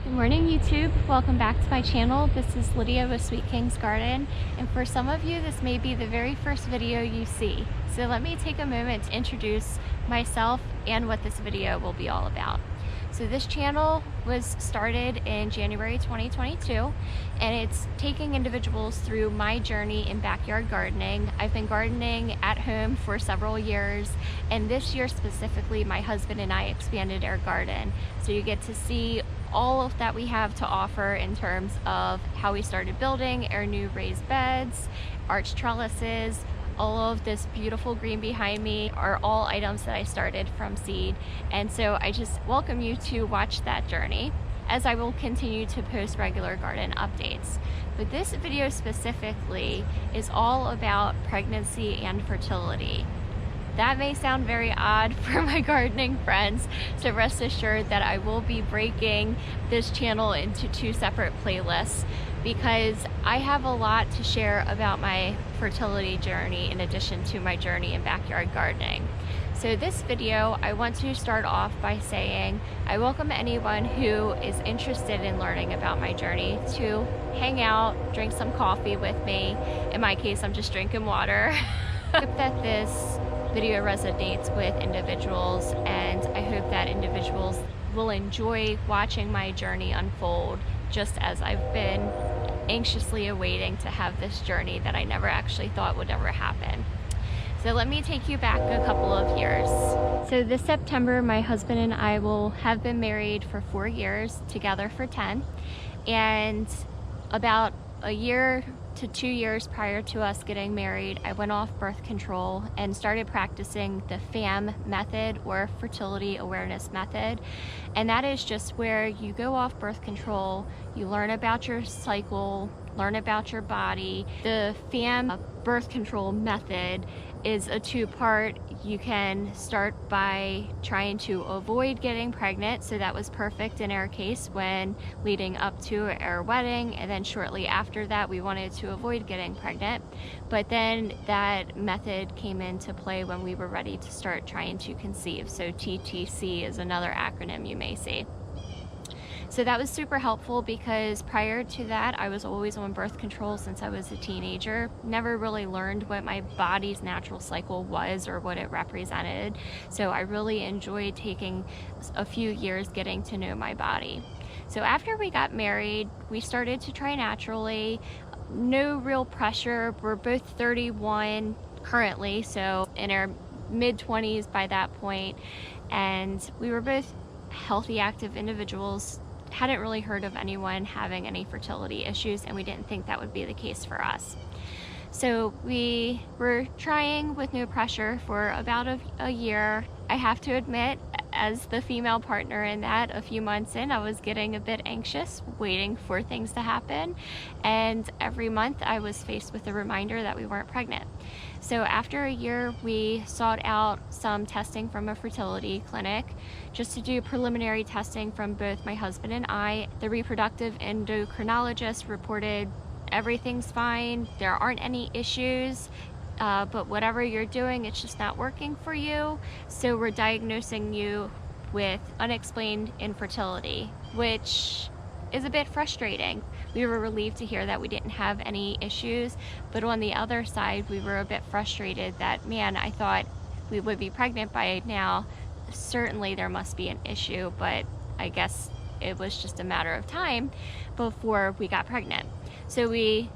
Good morning, YouTube. Welcome back to my channel. This is Lydia with Sweet King's Garden, and for some of you this may be the very first video you see. So let me take a moment to introduce myself and what this video will be all about. So this channel was started in January 2022, and it's taking individuals through my journey in backyard gardening. I've been gardening at home for several years, and this year specifically my husband and I expanded our garden. So you get to see all of that we have to offer in terms of how we started building our new raised beds, arch trellises. All of this beautiful green behind me are all items that I started from seed. And so I just welcome you to watch that journey, as I will continue to post regular garden updates. But this video specifically is all about pregnancy and fertility. That may sound very odd for my gardening friends, so rest assured that I will be breaking this channel into two separate playlists, because I have a lot to share about my fertility journey in addition to my journey in backyard gardening. So this video, I want to start off by saying I welcome anyone who is interested in learning about my journey to hang out, drink some coffee with me. In my case, I'm just drinking water. I hope that this video resonates with individuals, and I hope that individuals will enjoy watching my journey unfold, just as I've been anxiously awaiting to have this journey that I never actually thought would ever happen. So let me take you back a couple of years. So this September, my husband and I will have been married for 4 years, together for 10. And about a year to 2 years prior to us getting married, I went off birth control and started practicing the FAM method, or fertility awareness method. And that is just where you go off birth control, you learn about your cycle, learn about your body. The FAM birth control method is a two-part. You can start by trying to avoid getting pregnant, so that was perfect in our case when leading up to our wedding, and then shortly after that we wanted to avoid getting pregnant. But then that method came into play when we were ready to start trying to conceive. So TTC is another acronym you may see. So that was super helpful, because prior to that I was always on birth control since I was a teenager. Never really learned what my body's natural cycle was or what it represented. So I really enjoyed taking a few years getting to know my body. So after we got married, we started to try naturally. No real pressure. We're both 31 currently, so in our mid-20s by that point, and we were both healthy, active individuals. Hadn't really heard of anyone having any fertility issues, and we didn't think that would be the case for us. So we were trying with no pressure for about a year. I have to admit, as the female partner in that, a few months in, I was getting a bit anxious, waiting for things to happen. And every month I was faced with a reminder that we weren't pregnant. So after a year, we sought out some testing from a fertility clinic just to do preliminary testing from both my husband and I. The reproductive endocrinologist reported everything's fine, there aren't any issues, but whatever you're doing, it's just not working for you. So we're diagnosing you with unexplained infertility, which is a bit frustrating. We were relieved to hear that we didn't have any issues, but on the other side, we were a bit frustrated that, man, I thought we would be pregnant by now. Certainly there must be an issue, but I guess it was just a matter of time before we got pregnant. So we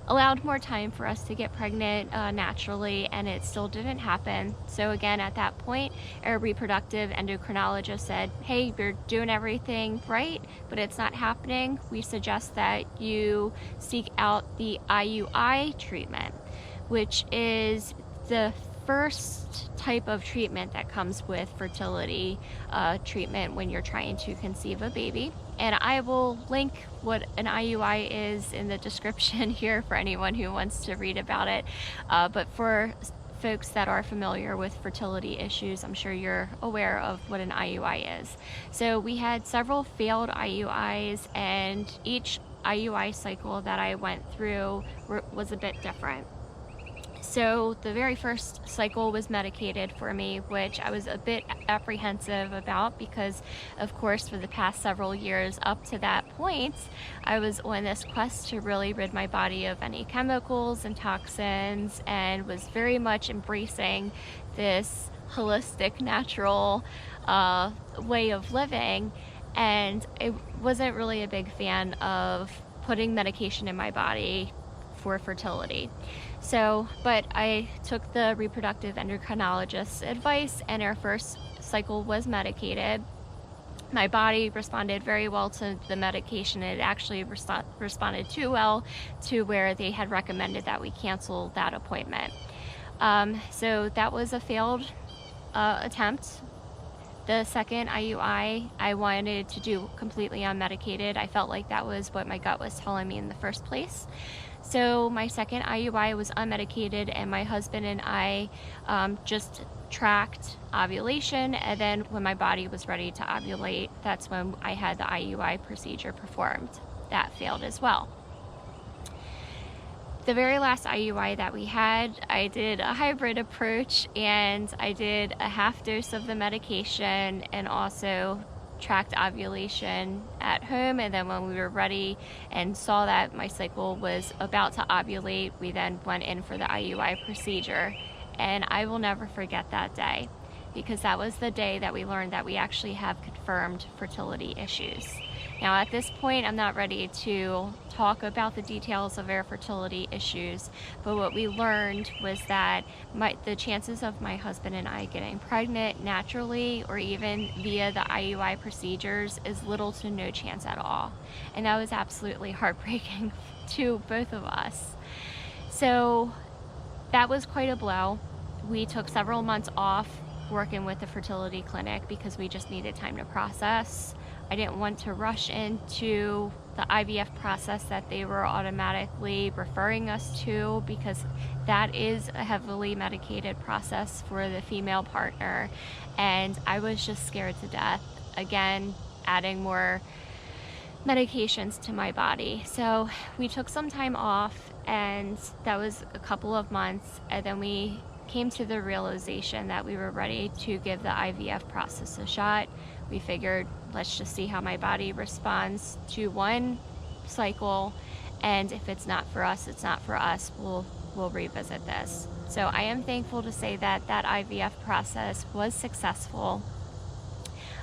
allowed more time for us to get pregnant naturally, and it still didn't happen. So again, at that point, our reproductive endocrinologist said, hey, you're doing everything right, but it's not happening. We suggest that you seek out the Iui treatment, which is the first type of treatment that comes with fertility treatment when you're trying to conceive a baby. And I will link what an IUI is in the description here for anyone who wants to read about it. But for folks that are familiar with fertility issues, I'm sure you're aware of what an IUI is. So we had several failed IUIs, and each IUI cycle that I went through was a bit different. So the very first cycle was medicated for me, which I was a bit apprehensive about because, of course, for the past several years up to that point, I was on this quest to really rid my body of any chemicals and toxins, and was very much embracing this holistic, natural way of living. And I wasn't really a big fan of putting medication in my body for fertility. So, but I took the reproductive endocrinologist's advice, and our first cycle was medicated. My body responded very well to the medication. It actually responded too well to where they had recommended that we cancel that appointment. So that was a failed attempt. The second IUI, I wanted to do completely unmedicated. I felt like that was what my gut was telling me in the first place. So my second IUI was unmedicated, and my husband and I just tracked ovulation, and then when my body was ready to ovulate, that's when I had the IUI procedure performed. That failed as well. The very last IUI that we had, I did a hybrid approach, and I did a half dose of the medication and also tracked ovulation at home. And then when we were ready and saw that my cycle was about to ovulate, we then went in for the IUI procedure. And I will never forget that day, because that was the day that we learned that we actually have confirmed fertility issues. Now at this point, I'm not ready to talk about the details of our fertility issues, but what we learned was that the chances of my husband and I getting pregnant naturally or even via the IUI procedures is little to no chance at all. And that was absolutely heartbreaking to both of us. So that was quite a blow. We took several months off working with the fertility clinic because we just needed time to process. I didn't want to rush into the IVF process that they were automatically referring us to, because that is a heavily medicated process for the female partner, and I was just scared to death, again, adding more medications to my body. So we took some time off, and that was a couple of months, and then we came to the realization that we were ready to give the IVF process a shot. We figured, let's just see how my body responds to one cycle, and if it's not for us, it's not for us. We'll revisit this. So I am thankful to say that that IVF process was successful.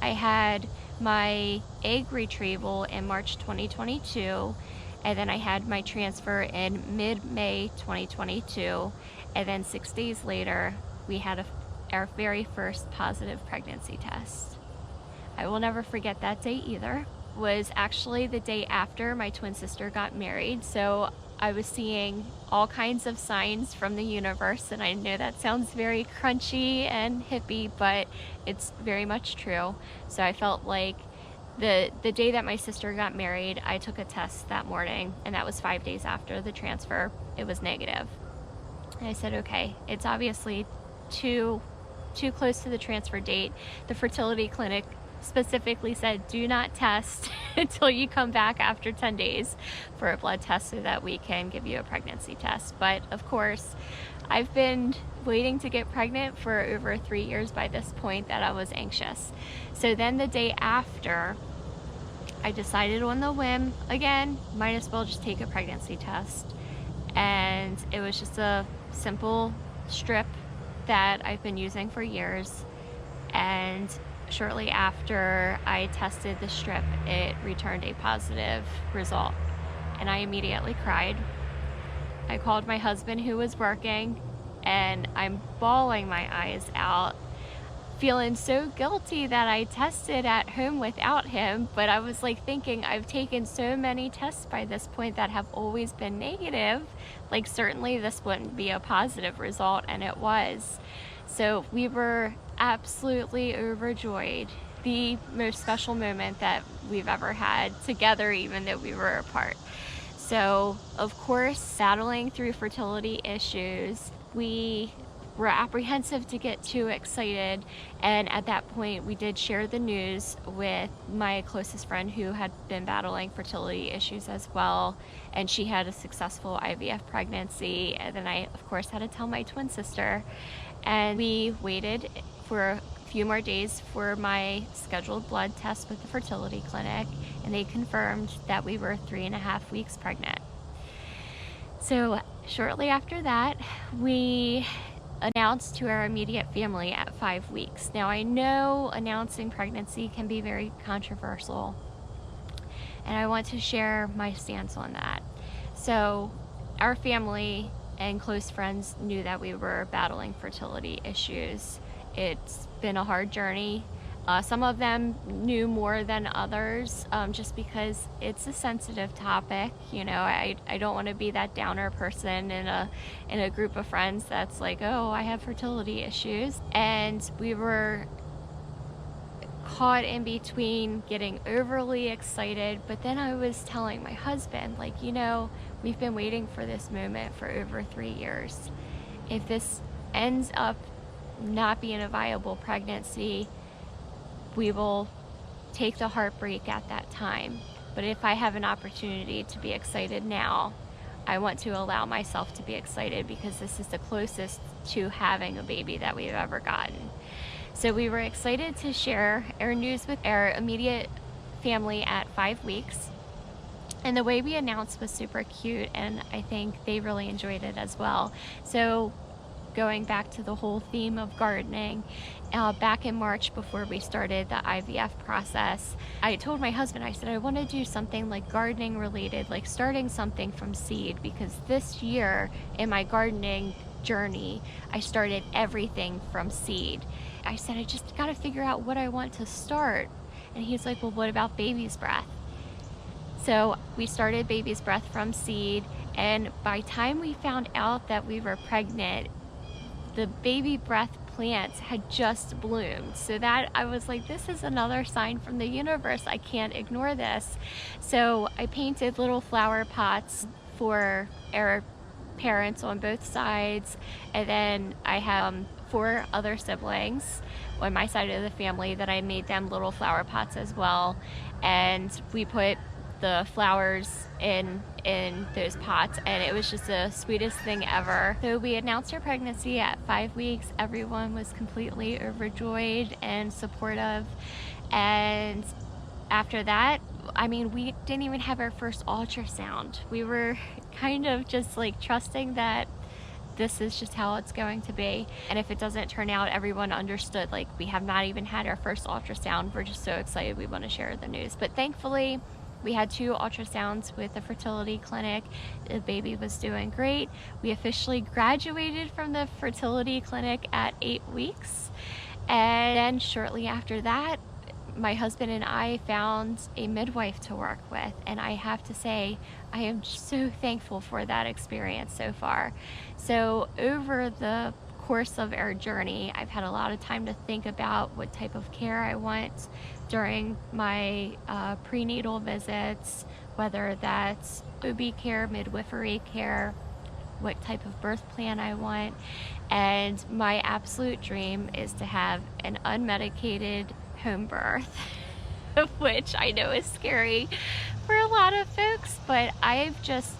I had my egg retrieval in March 2022, and then I had my transfer in mid-May 2022, and then 6 days later, we had our very first positive pregnancy test. I will never forget that day either. It was actually the day after my twin sister got married, so I was seeing all kinds of signs from the universe, and I know that sounds very crunchy and hippie, but it's very much true. So I felt like the day that my sister got married, I took a test that morning, and that was 5 days after the transfer. It was negative. And I said, okay, it's obviously too close to the transfer date. The fertility clinic specifically said, do not test until you come back after 10 days for a blood test so that we can give you a pregnancy test. But of course, I've been waiting to get pregnant for over 3 years by this point that I was anxious. So then the day after, I decided on the whim, again, might as well just take a pregnancy test. And it was just a simple strip that I've been using for years. And shortly after I tested the strip, it returned a positive result, and I immediately cried. I called my husband, who was working, and I'm bawling my eyes out, feeling so guilty that I tested at home without him. But I was like thinking, I've taken so many tests by this point that have always been negative, like certainly this wouldn't be a positive result, and it was. So we were absolutely overjoyed. The most special moment that we've ever had together, even though we were apart. So of course, battling through fertility issues, we were apprehensive to get too excited, and at that point we did share the news with my closest friend who had been battling fertility issues as well, and she had a successful IVF pregnancy. And then I of course had to tell my twin sister, and we waited for a few more days for my scheduled blood test with the fertility clinic, and they confirmed that we were 3.5 weeks pregnant. So shortly after that, we announced to our immediate family at 5 weeks. Now I know announcing pregnancy can be very controversial, and I want to share my stance on that. So our family and close friends knew that we were battling fertility issues. It's been a hard journey. Some of them knew more than others, just because it's a sensitive topic. You know, I don't want to be that downer person in a group of friends that's like, oh, I have fertility issues. And we were caught in between getting overly excited, but then I was telling my husband, like, you know, we've been waiting for this moment for over 3 years. If this ends up not being a viable pregnancy, we will take the heartbreak at that time. But if I have an opportunity to be excited now, I want to allow myself to be excited, because this is the closest to having a baby that we've ever gotten. So we were excited to share our news with our immediate family at 5 weeks. And the way we announced was super cute, and I think they really enjoyed it as well. So going back to the whole theme of gardening, back in March before we started the IVF process, I told my husband, I said, I want to do something like gardening related, like starting something from seed, because this year in my gardening journey, I started everything from seed. I said, I just got to figure out what I want to start. And he's like, well, what about baby's breath? So we started baby's breath from seed, and by time we found out that we were pregnant, the baby breath plants had just bloomed. So that I was like, this is another sign from the universe. I can't ignore this. So I painted little flower pots for our parents on both sides, and then I have 4 other siblings on my side of the family that I made them little flower pots as well, and we put the flowers in those pots, and it was just the sweetest thing ever. So we announced our pregnancy at 5 weeks. Everyone was completely overjoyed and supportive, and after that, I mean, we didn't even have our first ultrasound. We were kind of just like trusting that this is just how it's going to be, and if it doesn't turn out, everyone understood, like, we have not even had our first ultrasound. We're just so excited, we want to share the news. But thankfully we had 2 ultrasounds with the fertility clinic. The baby was doing great. We officially graduated from the fertility clinic at 8 weeks. And then shortly after that, my husband and I found a midwife to work with. And I have to say, I am so thankful for that experience so far. So over the course of our journey, I've had a lot of time to think about what type of care I want during my prenatal visits, whether that's OB care, midwifery care, what type of birth plan I want. And my absolute dream is to have an unmedicated home birth, which I know is scary for a lot of folks, but I've just,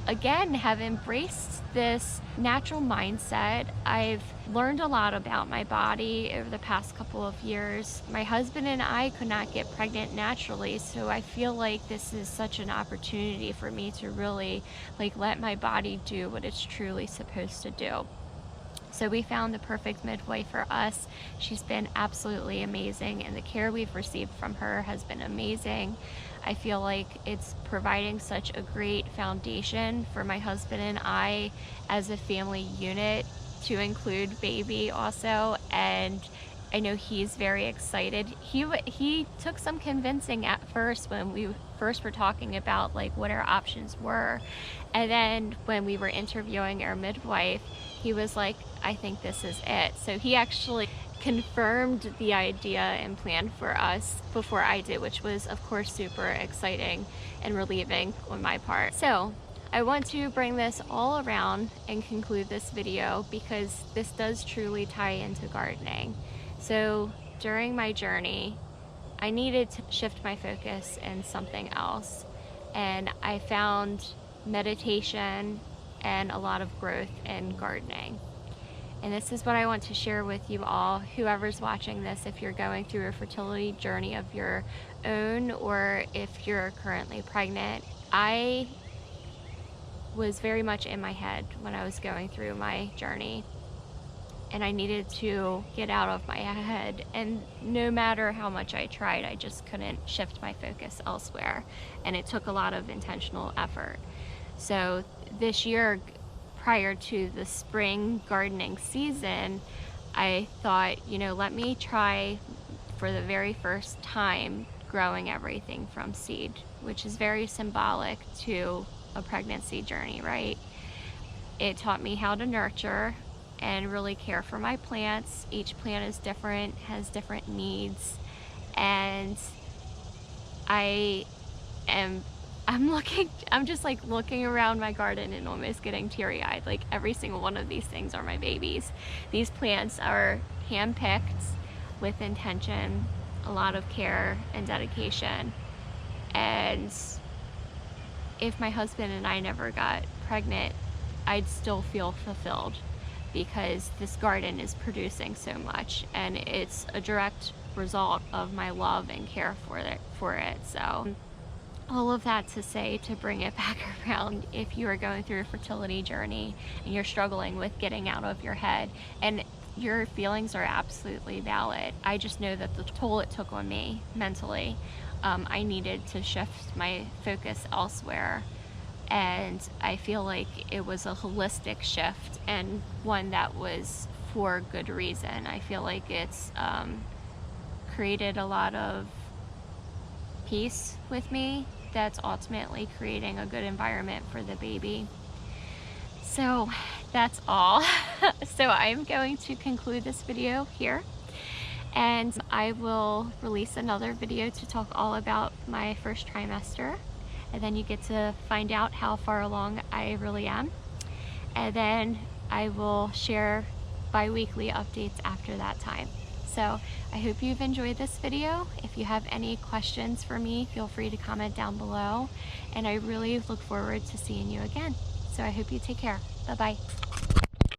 again, have embraced this natural mindset. I've learned a lot about my body over the past couple of years. My husband and I could not get pregnant naturally, so I feel like this is such an opportunity for me to really let my body do what it's truly supposed to do. So we found the perfect midwife for us. She's been absolutely amazing, and the care we've received from her has been amazing. I feel like it's providing such a great foundation for my husband and I as a family unit, to include baby also, and I know he's very excited. He took some convincing at first when we first were talking about what our options were, and then when we were interviewing our midwife, he was like, I think this is it. So he actually confirmed the idea and plan for us before I did, which was of course super exciting and relieving on my part. So I want to bring this all around and conclude this video because this does truly tie into gardening. So during my journey, I needed to shift my focus in something else, and I found meditation and a lot of growth in gardening. And this is what I want to share with you all, whoever's watching this, if you're going through a fertility journey of your own or if you're currently pregnant. I was very much in my head when I was going through my journey, and I needed to get out of my head, and no matter how much I tried, I just couldn't shift my focus elsewhere, and it took a lot of intentional effort. So this year, prior to the spring gardening season, I thought, let me try for the very first time growing everything from seed, which is very symbolic to a pregnancy journey, right? It taught me how to nurture and really care for my plants. Each plant is different, has different needs, and I'm just like looking around my garden and almost getting teary-eyed. Like every single one of these things are my babies. These plants are hand-picked with intention, a lot of care and dedication. And if my husband and I never got pregnant, I'd still feel fulfilled because this garden is producing so much, and it's a direct result of my love and care for it. So all of that to say, to bring it back around, if you are going through a fertility journey and you're struggling with getting out of your head, and your feelings are absolutely valid, I just know that the toll it took on me mentally, I needed to shift my focus elsewhere. And I feel like it was a holistic shift, and one that was for good reason. I feel like it's created a lot of peace with me that's ultimately creating a good environment for the baby. So that's all. So I'm going to conclude this video here, and I will release another video to talk all about my first trimester, and then you get to find out how far along I really am. And then I will share bi-weekly updates after that time. So I hope you've enjoyed this video. If you have any questions for me, feel free to comment down below. And I really look forward to seeing you again. So I hope you take care. Bye-bye.